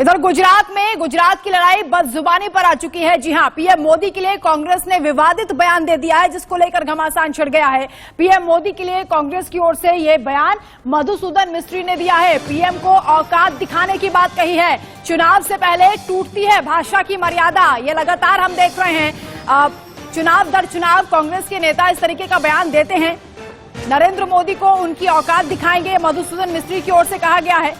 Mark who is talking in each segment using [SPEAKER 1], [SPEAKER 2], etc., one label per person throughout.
[SPEAKER 1] इधर गुजरात की लड़ाई बदजुबानी पर आ चुकी है। जी हां, पीएम मोदी के लिए कांग्रेस ने विवादित बयान दे दिया है, जिसको लेकर घमासान छिड़ गया है। पीएम मोदी के लिए कांग्रेस की ओर से यह बयान मधुसूदन मिस्त्री ने दिया है। पीएम को औकात दिखाने की बात कही है। चुनाव से पहले टूटती है भाषा की मर्यादा, ये लगातार हम देख रहे हैं। चुनाव दर चुनाव कांग्रेस के नेता इस तरीके का बयान देते हैं। नरेंद्र मोदी को उनकी औकात दिखाएंगे, मधुसूदन मिस्त्री की ओर से कहा गया है।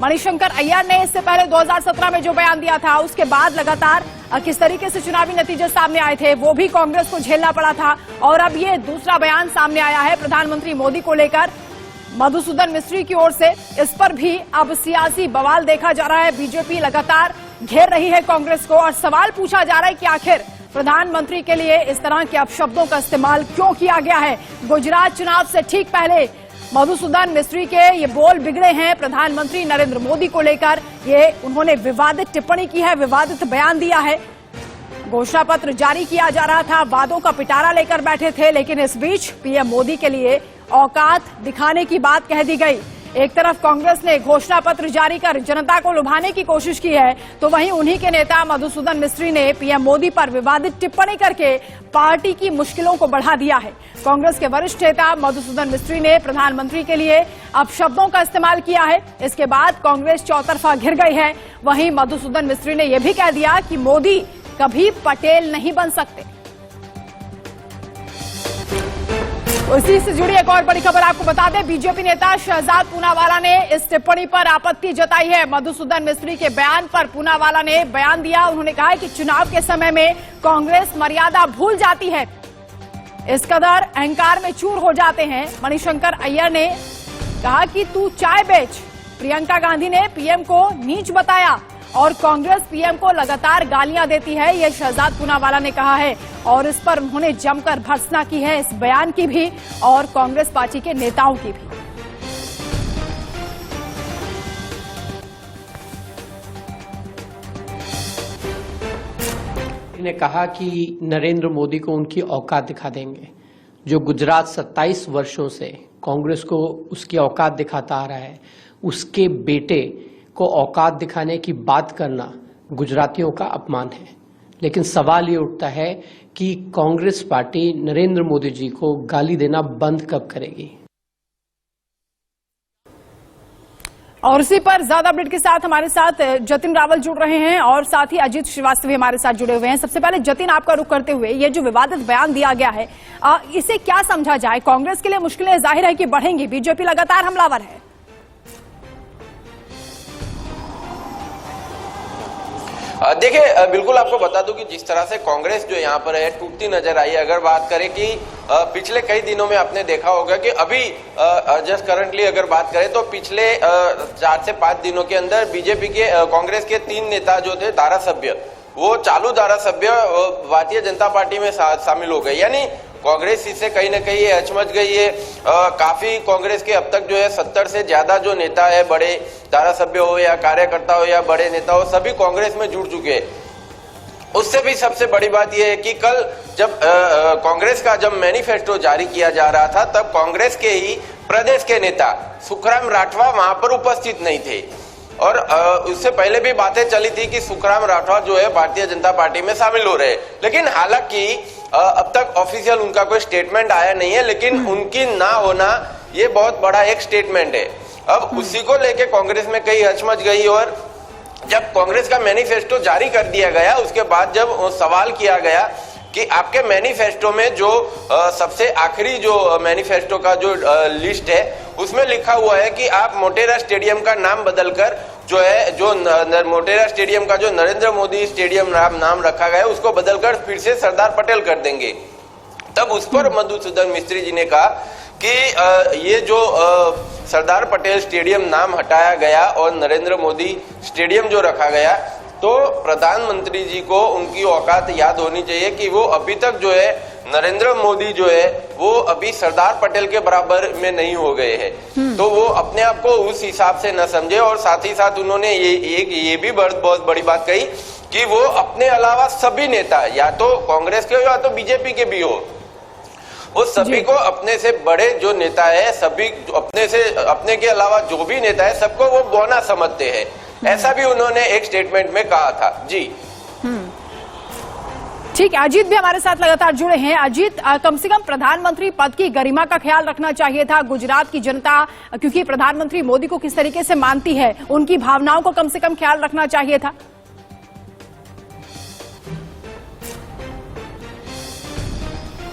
[SPEAKER 1] मणिशंकर अय्यर ने इससे पहले 2017 में जो बयान दिया था, उसके बाद लगातार किस तरीके से चुनावी नतीजे सामने आए थे, वो भी कांग्रेस को झेलना पड़ा था। और अब ये दूसरा बयान सामने आया है प्रधानमंत्री मोदी को लेकर मधुसूदन मिस्त्री की ओर से। इस पर भी अब सियासी बवाल देखा जा रहा है। बीजेपी लगातार घेर रही है कांग्रेस को और सवाल पूछा जा रहा है कि आखिर प्रधानमंत्री के लिए इस तरह के अपशब्दों का इस्तेमाल क्यों किया गया है। गुजरात चुनाव से ठीक पहले मधुसूदन मिस्त्री के ये बोल बिगड़े हैं प्रधानमंत्री नरेंद्र मोदी को लेकर। ये उन्होंने विवादित टिप्पणी की है, विवादित बयान दिया है। घोषणा पत्र जारी किया जा रहा था, वादों का पिटारा लेकर बैठे थे, लेकिन इस बीच पीएम मोदी के लिए औकात दिखाने की बात कह दी गई। एक तरफ कांग्रेस ने घोषणा पत्र जारी कर जनता को लुभाने की कोशिश की है, तो वहीं उन्हीं के नेता मधुसूदन मिस्त्री ने पीएम मोदी पर विवादित टिप्पणी करके पार्टी की मुश्किलों को बढ़ा दिया है। कांग्रेस के वरिष्ठ नेता मधुसूदन मिस्त्री ने प्रधानमंत्री के लिए अपशब्दों का इस्तेमाल किया है। इसके बाद कांग्रेस चौतरफा घिर गई है। वहीं मधुसूदन मिस्त्री ने यह भी कह दिया कि मोदी कभी पटेल नहीं बन सकते। इसी से जुड़ी एक और बड़ी खबर आपको बता दें, बीजेपी नेता शहजाद पूनावाला ने इस टिप्पणी पर आपत्ति जताई है। मधुसूदन मिस्त्री के बयान पर पूनावाला ने बयान दिया। उन्होंने कहा कि चुनाव के समय में कांग्रेस मर्यादा भूल जाती है, इस कदर अहंकार में चूर हो जाते हैं। मणिशंकर अय्यर ने कहा कि तू चाय बेच। प्रियंका गांधी ने पीएम को नीच बताया और कांग्रेस पीएम को लगातार गालियां देती है, यह शहजाद पूनावाला ने कहा है। और इस पर उन्होंने जमकर भर्त्सना की है, इस बयान की भी और कांग्रेस पार्टी के नेताओं की भी।
[SPEAKER 2] ने कहा कि नरेंद्र मोदी को उनकी औकात दिखा देंगे। जो गुजरात 27 वर्षों से कांग्रेस को उसकी औकात दिखाता आ रहा है, उसके बेटे को औकात दिखाने की बात करना गुजरातियों का अपमान है। लेकिन सवाल ये उठता है कि कांग्रेस पार्टी नरेंद्र मोदी जी को गाली देना बंद कब करेगी।
[SPEAKER 1] और इसी पर ज्यादा अपडेट के साथ हमारे साथ जतिन रावल जुड़ रहे हैं और साथ ही अजीत श्रीवास्तव हमारे साथ जुड़े हुए हैं। सबसे पहले जतिन, आपका रुख करते हुए, ये जो विवादित बयान दिया गया है, इसे क्या समझा जाए? कांग्रेस के लिए मुश्किलें जाहिर है कि बढ़ेंगी, बीजेपी लगातार हमलावर है।
[SPEAKER 3] देखिए, बिल्कुल आपको बता दूं कि जिस तरह से कांग्रेस जो यहाँ पर है टूटती नजर आई है। अगर बात करें कि पिछले कई दिनों में आपने देखा होगा कि अभी जस्ट करंटली अगर बात करें तो पिछले 4 से 5 दिनों के अंदर बीजेपी के कांग्रेस के 3 नेता जो थे धारासभ्य, वो चालू धारासभ्य भारतीय जनता पार्टी में शामिल हो गए। यानी कांग्रेस इससे कहीं ना कहीं अचमच गई है। काफी कांग्रेस के अब तक जो है 70 से ज्यादा जो नेता है, बड़े धारासभ्य हो या कार्यकर्ता हो या बड़े नेता हो, सभी कांग्रेस में जुड़ चुके हैं। उससे भी सबसे बड़ी बात यह है कि कल जब कांग्रेस का जब मैनिफेस्टो जारी किया जा रहा था, तब कांग्रेस के ही प्रदेश के नेता सुखराम राठवा वहां पर उपस्थित नहीं थे। और उससे पहले भी बातें चली थी कि सुखराम राठवा जो है भारतीय जनता पार्टी में शामिल हो रहे हैं, लेकिन हालांकि अब तक ऑफिशियल उनका कोई स्टेटमेंट आया नहीं है। लेकिन उनकी ना होना ये बहुत बड़ा एक स्टेटमेंट है। अब उसी को लेके कांग्रेस में कई हचमच गई और जब कांग्रेस का मैनिफेस्टो जारी कर दिया गया, उसके बाद जब सवाल किया गया कि आपके मैनिफेस्टो में जो सबसे आखिरी जो मैनिफेस्टो का जो लिस्ट है, उसमें लिखा हुआ है कि आप मोटेरा स्टेडियम का नाम बदलकर जो है, जो मोटेरा स्टेडियम का जो नरेंद्र मोदी स्टेडियम नाम रखा गया है, उसको बदलकर फिर से सरदार पटेल कर देंगे। तब उस पर मधुसूदन मिस्त्री जी ने कहा कि ये जो सरदार पटेल स्टेडियम नाम हटाया गया और नरेंद्र मोदी स्टेडियम जो रखा गया, तो प्रधानमंत्री जी को उनकी औकात याद होनी चाहिए कि वो अभी तक जो है नरेंद्र मोदी जो है वो अभी सरदार पटेल के बराबर में नहीं हो गए हैं। तो वो अपने आप को उस हिसाब से न समझे। और साथ ही साथ उन्होंने ये भी बहुत बड़ी बात कही कि वो अपने अलावा सभी नेता, या तो कांग्रेस के हो या तो बीजेपी के भी हो, वो सभी को अपने से बड़े जो नेता है, सभी अपने के अलावा जो भी नेता है, सबको वो बौना समझते हैं। ऐसा भी उन्होंने एक स्टेटमेंट में कहा था। जी
[SPEAKER 1] ठीक है, अजीत भी हमारे साथ लगातार जुड़े हैं। अजीत, कम से कम प्रधानमंत्री पद की गरिमा का ख्याल रखना चाहिए था। गुजरात की जनता क्योंकि प्रधानमंत्री मोदी को किस तरीके से मानती है, उनकी भावनाओं को कम से कम ख्याल रखना चाहिए था।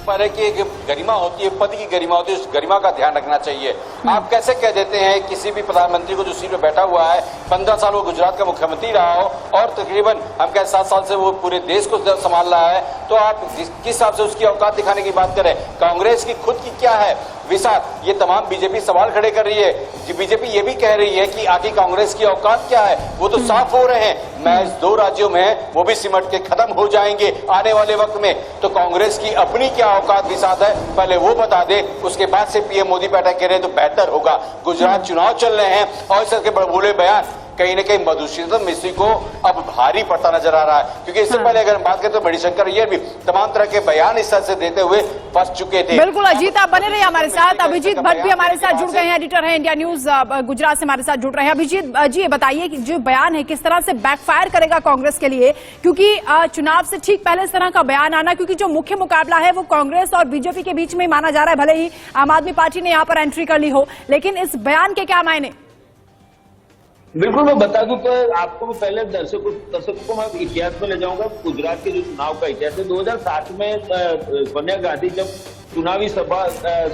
[SPEAKER 4] पर है कि एक गरिमा होती है, पद की गरिमा होती है, उस गरिमा का ध्यान रखना चाहिए। आप कैसे कह देते हैं किसी भी प्रधानमंत्री को जो सीट पे बैठा हुआ है, 15 साल वो गुजरात का मुख्यमंत्री रहा हो और तकरीबन हम कह 7 साल से वो पूरे देश को संभाल रहा है, तो आप किस हिसाब से उसकी औकात दिखाने की बात करें। कांग्रेस की खुद की क्या है विसात, ये तमाम बीजेपी सवाल खड़े कर रही है। बीजेपी ये भी कह रही है कि आखिर कांग्रेस की औकात क्या है, वो तो साफ हो रहे हैं। मैच 2 राज्यों में वो भी सिमट के खत्म हो जाएंगे आने वाले वक्त में। तो कांग्रेस की अपनी क्या औकात विसात है, पहले वो बता दे, उसके बाद से पीएम मोदी पे अटैक करें तो बेहतर होगा। गुजरात चुनाव चल रहे हैं और इसके बड़बोले बयान कहीं न कहीं मधुसूदन मिस्त्री को अब भारी पड़ता नजर आ रहा है, क्योंकि इससे पहले अगर हम बात करें तो मणिशंकर अय्यर भी तमाम तरह के बयान इस तरह से देते हुए फंस चुके थे।
[SPEAKER 1] बिल्कुल अजीत, आप बने रहिए हमारे साथ। अभिजीत भट्ट भी हमारे साथ जुड़ गए हैं, एडिटर हैं इंडिया न्यूज गुजरात से हमारे साथ जुड़ रहे हैं। अभिजीत जी, ये बताइए कि जो बयान है किस तरह से बैकफायर करेगा कांग्रेस के लिए, क्योंकि चुनाव से ठीक पहले इस तरह का बयान आना, क्योंकि जो मुख्य मुकाबला है वो कांग्रेस और बीजेपी के बीच में माना जा रहा है। भले ही आम आदमी पार्टी ने यहाँ पर एंट्री कर ली हो, लेकिन इस बयान के क्या मायने?
[SPEAKER 5] बिल्कुल, मैं बता दूं तो आपको पहले दर्शकों को मैं इतिहास में ले जाऊंगा। गुजरात के जो चुनाव का इतिहास है, 2007 में सोनिया गांधी जब चुनावी सभा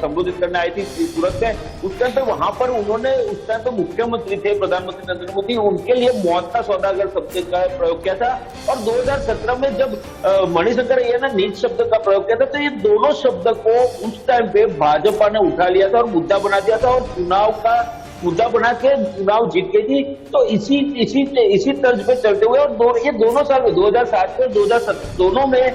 [SPEAKER 5] संबोधित करने आई थी सूरत में, उस टाइम पे वहां पर उन्होंने, उस टाइम तो मुख्यमंत्री थे प्रधानमंत्री नरेंद्र मोदी, उनके लिए मौत का सौदागर शब्द का प्रयोग किया था। और 2017 में जब मणिशंकर अय्यर ने नीच शब्द का प्रयोग किया था, तो ये दोनों शब्द को उस टाइम पे भाजपा ने उठा लिया था और मुद्दा बना दिया था और चुनाव का मुद्दा बना के चुनाव जीत गई थी। तो इसी तर्ज पे चलते हुए और ये दोनों साल में 2007 में 2007 दोनों में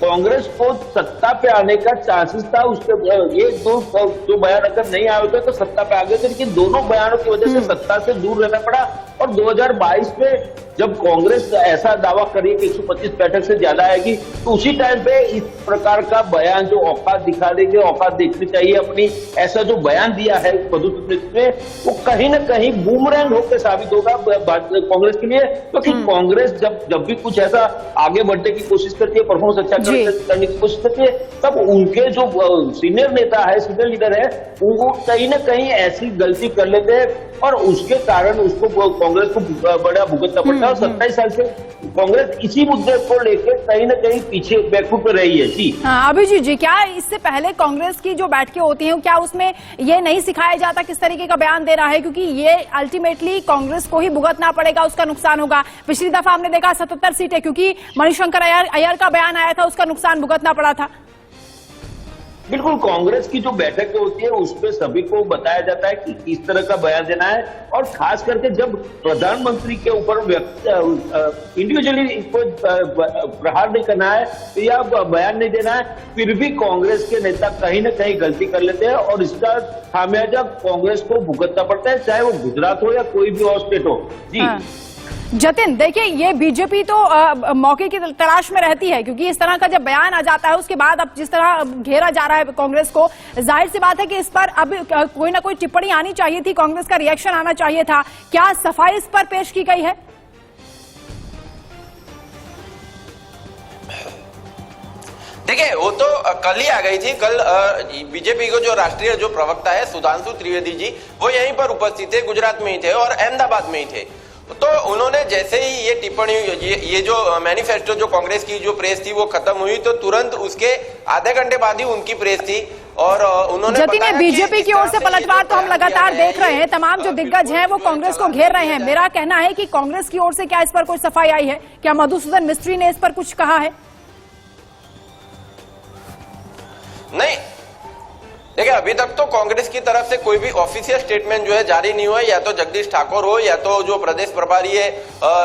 [SPEAKER 5] कांग्रेस को सत्ता पे आने का चांसेस था। उसके ये दो बयान अगर नहीं आए होते तो सत्ता पे आ गए थे, लेकिन दोनों बयानों की वजह से सत्ता से दूर रहना पड़ा। और 2022 में जब कांग्रेस ऐसा दावा करी कि 125 बैठक से ज्यादा आएगी, तो उसी टाइम पे इस प्रकार का बयान जो औकात दिखा देंगे, औकात देखनी चाहिए अपनी, ऐसा जो बयान दिया है मधुसूदन में, वो कहीं ना कहीं बूमरैंग होकर साबित होगा कांग्रेस के लिए। क्योंकि कांग्रेस जब भी कुछ ऐसा आगे बढ़ने की कोशिश करती है, परफॉर्मेंस अच्छा करने की कोशिश करती है, तब उनके जो सीनियर नेता है, सीनियर लीडर है, वो कहीं ना कहीं ऐसी गलती कर लेते हैं और उसके कारण उसको कांग्रेस को बड़ा भुगतना पड़ता है। और 27 साल से कांग्रेस इसी मुद्दे को लेकर कहीं ना कहीं पीछे बैकफुट पर रही है। जी
[SPEAKER 1] हाँ, अभिजीत जी, क्या इससे पहले कांग्रेस की जो बैठकें होती हैं, क्या उसमें ये नहीं सिखाया जाता किस तरीके का बयान दे रहा है, क्योंकि ये अल्टीमेटली कांग्रेस को ही भुगतना पड़ेगा, उसका नुकसान होगा। पिछली दफा हमने देखा 77 सीटें, क्योंकि मणिशंकर अय्यर का बयान आया था, उसका नुकसान भुगतना पड़ा था।
[SPEAKER 5] बिल्कुल, कांग्रेस की जो बैठकें होती है उसमें सभी को बताया जाता है कि किस तरह का बयान देना है, और खास करके जब प्रधानमंत्री के ऊपर इंडिविजुअली कोई प्रहार नहीं करना है या बयान नहीं देना है, फिर भी कांग्रेस के नेता कहीं ना कहीं गलती कर लेते हैं और इसका खामियाजा कांग्रेस को भुगतना पड़ता है, चाहे वो गुजरात हो या कोई भी और स्टेट हो। जी
[SPEAKER 1] जतिन, देखिए, ये बीजेपी तो मौके की तलाश में रहती है, क्योंकि इस तरह का जब बयान आ जाता है उसके बाद अब जिस तरह घेरा जा रहा है कांग्रेस को, जाहिर सी बात है कि इस पर अब कोई ना कोई टिप्पणी आनी चाहिए थी, कांग्रेस का रिएक्शन आना चाहिए था। क्या सफाई इस पर पेश की गई है?
[SPEAKER 3] देखिए, वो तो कल ही आ गई थी। कल बीजेपी को जो राष्ट्रीय जो प्रवक्ता है सुधांशु त्रिवेदी जी, वो यहीं पर उपस्थित थे, गुजरात में ही थे और अहमदाबाद में ही थे। तो उन्होंने जैसे ही ये टिप्पणी, ये जो मैनिफेस्टो जो कांग्रेस की जो प्रेस थी वो खत्म हुई, तो तुरंत उसके आधे घंटे बाद ही उनकी प्रेस थी और उन्होंने
[SPEAKER 1] जतिन, बीजेपी की ओर से पलटवार तो हम लगातार देख रहे हैं, तमाम जो दिग्गज हैं वो कांग्रेस को घेर रहे हैं। मेरा कहना है कि कांग्रेस की ओर से क्या इस पर कोई सफाई आई है? क्या मधुसूदन मिस्त्री ने इस पर कुछ कहा है?
[SPEAKER 3] नहीं, देखिए, अभी तक तो कांग्रेस की तरफ से कोई भी ऑफिशियल स्टेटमेंट जो है जारी नहीं हुआ है, या तो जगदीश ठाकुर हो या तो जो प्रदेश प्रभारी है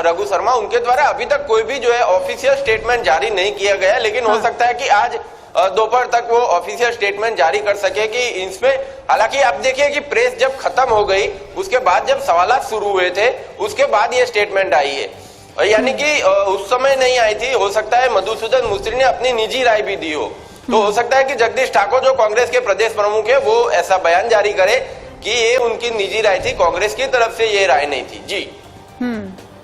[SPEAKER 3] रघु शर्मा, उनके द्वारा अभी तक कोई भी जो है ऑफिशियल स्टेटमेंट जारी नहीं किया गया। लेकिन हो सकता है कि आज दोपहर तक वो ऑफिशियल स्टेटमेंट जारी कर सके कि इसमें, हालांकि आप देखिए कि प्रेस जब खत्म हो गई, उसके बाद जब सवालात शुरू हुए थे, उसके बाद ये स्टेटमेंट आई है, यानी कि उस समय नहीं आई थी। हो सकता है मधुसूदन मिस्त्री ने अपनी निजी राय भी दी हो, तो हो सकता है कि जगदीश ठाकुर जो कांग्रेस के प्रदेश प्रमुख है वो ऐसा बयान जारी करे कि ये उनकी निजी राय थी, कांग्रेस की तरफ से ये राय नहीं थी। जी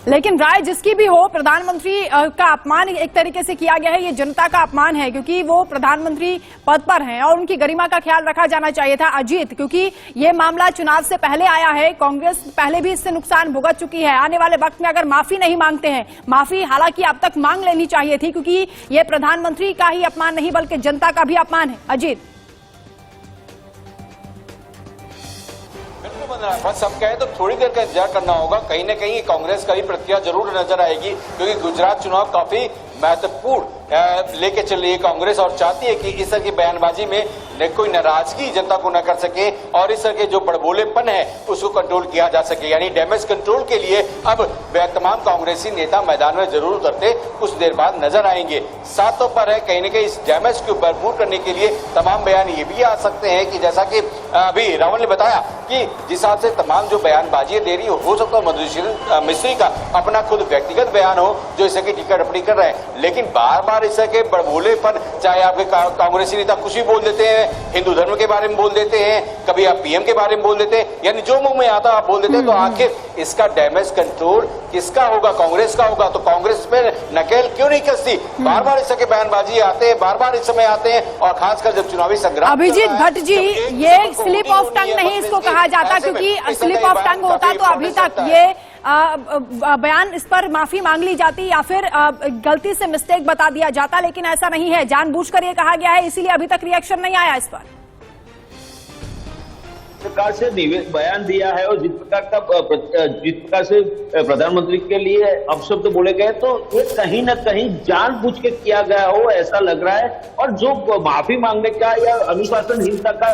[SPEAKER 1] लेकिन राय जिसकी भी हो, प्रधानमंत्री का अपमान एक तरीके से किया गया है। ये जनता का अपमान है क्योंकि वो प्रधानमंत्री पद पर हैं और उनकी गरिमा का ख्याल रखा जाना चाहिए था। अजीत, क्योंकि ये मामला चुनाव से पहले आया है, कांग्रेस पहले भी इससे नुकसान भुगत चुकी है। आने वाले वक्त में अगर माफी नहीं मांगते हैं, माफी हालांकि अब तक मांग लेनी चाहिए थी, क्योंकि ये प्रधानमंत्री का ही अपमान नहीं बल्कि जनता का भी अपमान है। अजीत,
[SPEAKER 4] बस हम कहें तो थोड़ी देर का इंतजार करना होगा। कहीं ना कहीं कांग्रेस का भी प्रतिक्रिया जरूर नजर आएगी, क्योंकि गुजरात चुनाव काफी महत्वपूर्ण लेके चल रही है कांग्रेस और चाहती है कि इस तरह की बयानबाजी में कोई नाराजगी जनता को न कर सके और इस तरह के जो बड़बोलेपन है उसको कंट्रोल किया जा सके। यानी डैमेज कंट्रोल के लिए अब तमाम कांग्रेसी नेता मैदान में जरूर उतरते कुछ देर बाद नजर आएंगे। सातों पर है कहीं ना कहीं इस डैमेज को भरपूर करने के लिए तमाम बयान ये भी आ सकते हैं कि जैसा कि अभी रावल ने बताया कि जिस हिसाब से तमाम जो बयानबाजी दे रही हो सकता है मधुसूदन मिस्त्री का अपना खुद व्यक्तिगत बयान हो जो इस तरह की टिकट अपनी कर रहे हैं, लेकिन बार बार इस तरह के बड़बोलेपन, चाहे आपके कांग्रेसी नेता कुछ भी बोल देते हैं, हिंदू धर्म के बारे में बोल देते हैं, कभी आप पीएम के बारे में बोल देते हैं, यानी जो मुंह में आता आप बोल देते हैं। तो आखिर इसका डैमेज कंट्रोल किसका होगा? कांग्रेस का होगा। तो कांग्रेस में नकेल क्यों नहीं कसती? बार बार इस तरह के बयानबाजी आते हैं, बार बार इस समय आते हैं और खासकर जब चुनावी संग्राम।
[SPEAKER 1] अभिजीत भट्ट जी, ये स्लिप ऑफ टंग नहीं इसको कहा जाता, क्योंकि स्लिप ऑफ टंग होता तो अभी तक ये बयान इस पर माफी मांग ली जाती या फिर गलती से मिस्टेक बता दिया जाता, लेकिन ऐसा नहीं है। जानबूझकर ये कहा गया है, इसीलिए अभी तक रिएक्शन नहीं आया इस पर।
[SPEAKER 5] प्रकार से बयान दिया है और जिस प्रकार से प्रधानमंत्री के लिए अपशब्द बोले गए, तो ये कहीं न कहीं जानबूझ के किया गया हो ऐसा लग रहा है। और जो माफी मांगने का या अनुशासनहीनता का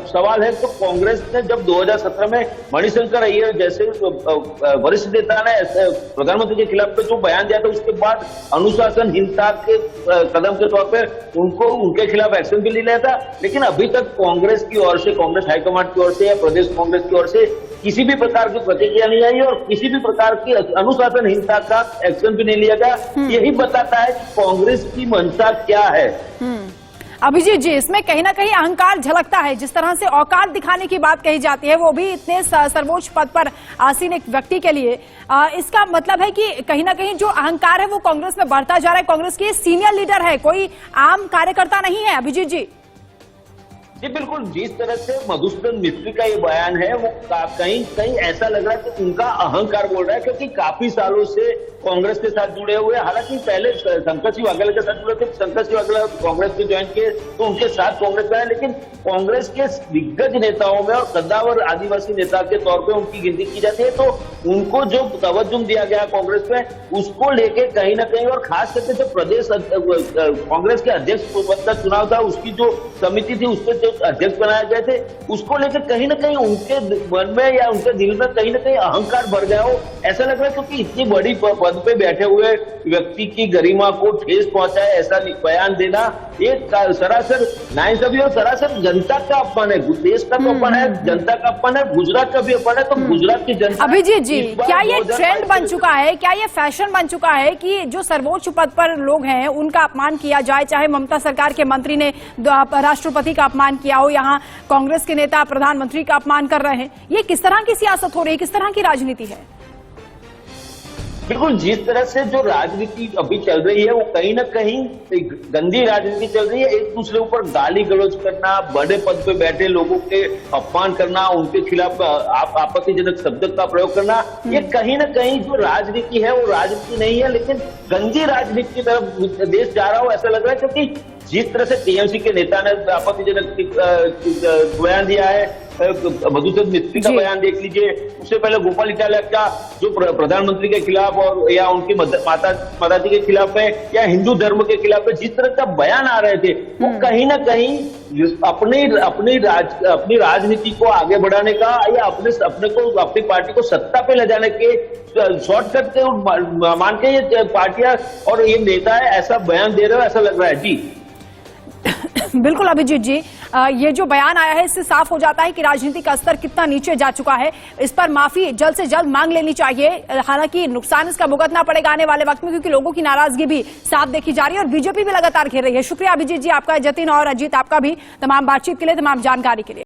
[SPEAKER 5] सवाल है, तो कांग्रेस ने जब 2017 में मणिशंकर अय्यर जैसे वरिष्ठ नेता ने प्रधानमंत्री के खिलाफ जो बयान दिया था, उसके बाद अनुशासनहीनता के कदम के तौर पर उनके खिलाफ एक्शन भी लिया था। लेकिन अभी तक कांग्रेस की ओर से, कांग्रेस हाईकमान की ओर से या प्रदेश कांग्रेस की ओर से किसी भी प्रकार की प्रतिक्रिया नहीं आई और किसी भी प्रकार की अनुशासनहीनता का एक्शन भी नहीं लिया गया। यही बताता है कि कांग्रेस की मंशा क्या है।
[SPEAKER 1] अभिजीत जी, इसमें कहीं ना कहीं अहंकार झलकता है। जिस तरह से औकात दिखाने की बात कही जाती है, वो भी इतने सर्वोच्च पद पर आसीन एक व्यक्ति के लिए, इसका मतलब है कि कहीं ना कहीं जो अहंकार है वो कांग्रेस में बढ़ता जा रहा है। कांग्रेस की सीनियर लीडर है, कोई आम कार्यकर्ता नहीं है। अभिजीत जी
[SPEAKER 5] जी बिल्कुल, जिस तरह से मधुसूदन मिस्त्री का ये बयान है वो कहीं कहीं ऐसा लग रहा है कि उनका अहंकार बोल रहा है, क्योंकि काफी सालों से कांग्रेस के साथ जुड़े हुए, हालांकि पहले शंकर सिंह वाघेला के साथ जुड़े थे, शंकर सिंह वाघेला कांग्रेस के ज्वाइन किए तो उनके साथ कांग्रेस में आए, लेकिन कांग्रेस के दिग्गज नेताओं में और कद्दावर आदिवासी नेता के तौर पर उनकी गिनती की जाती है। तो उनको जो तवज्जुह दिया गया कांग्रेस में, उसको लेके कहीं ना कहीं, और खास करके जो प्रदेश कांग्रेस के अध्यक्ष पद का चुनाव था, उसकी जो समिति थी उसके अध्यक्ष बनाए गए थे, उसको लेकर कहीं ना कहीं उनके मन में या उनके दिल में कहीं ना कहीं अहंकार बढ़ गया हो ऐसा लग रहा है। क्योंकि इतनी बड़ी पद पे बैठे हुए व्यक्ति की गरिमा को ठेस पहुंचाए ऐसा बयान देना एक सरासर नाइंसाफी और सरासर जनता का अपमान है। देश का तो अपमान है, जनता का अपमान है, गुजरात का भी अपमान है। तो गुजरात की जनता,
[SPEAKER 1] अभिजीत जी, क्या ये ट्रेंड बन चुका है, क्या ये फैशन बन चुका है कि जो सर्वोच्च पद पर लोग हैं उनका अपमान किया जाए? चाहे ममता सरकार के मंत्री ने राष्ट्रपति का अपमान किया हो, यहाँ कांग्रेस के नेता प्रधानमंत्री का अपमान कर रहे हैं। ये किस तरह की सियासत हो रही है, किस तरह की राजनीति है?
[SPEAKER 5] बिल्कुल, जिस तरह से जो राजनीति अभी चल रही है वो कहीं ना कहीं गंदी राजनीति चल रही है। एक दूसरे ऊपर गाली गलौज करना, बड़े पद पे बैठे लोगों के अपमान करना, उनके खिलाफ आपत्तिजनक शब्द का प्रयोग करना, ये कहीं ना कहीं जो राजनीति है वो राजनीति नहीं है, लेकिन गंदी राजनीति की तरफ देश जा रहा हो ऐसा लग रहा है। क्योंकि जिस तरह से टीएमसी के नेता ने आपत्तिजनक बयान दिया है, मधुसूदन मिस्त्री का बयान देख लीजिए, उससे पहले गोपाल इटालिया का जो प्रधानमंत्री के खिलाफ और या उनकी माताजी के खिलाफ है या हिंदू धर्म के खिलाफ है, जिस तरह का बयान आ रहे थे वो कहीं ना कहीं अपनी राजनीति को आगे बढ़ाने का या अपनी पार्टी को सत्ता पे ले जाने के शॉर्टकट के मान के ये पार्टियां और ये नेता है ऐसा बयान दे रहे हो ऐसा लग रहा है। जी
[SPEAKER 1] बिल्कुल अभिजीत जी, ये जो बयान आया है इससे साफ हो जाता है कि राजनीति का स्तर कितना नीचे जा चुका है। इस पर माफी जल्द से जल्द मांग लेनी चाहिए। हालांकि नुकसान इसका भुगतना पड़ेगा आने वाले वक्त में, क्योंकि लोगों की नाराजगी भी साफ देखी जा रही है और बीजेपी भी लगातार घेर रही है। शुक्रिया अभिजीत जी आपका, जतिन और अजीत आपका भी, तमाम बातचीत के लिए, तमाम जानकारी के लिए।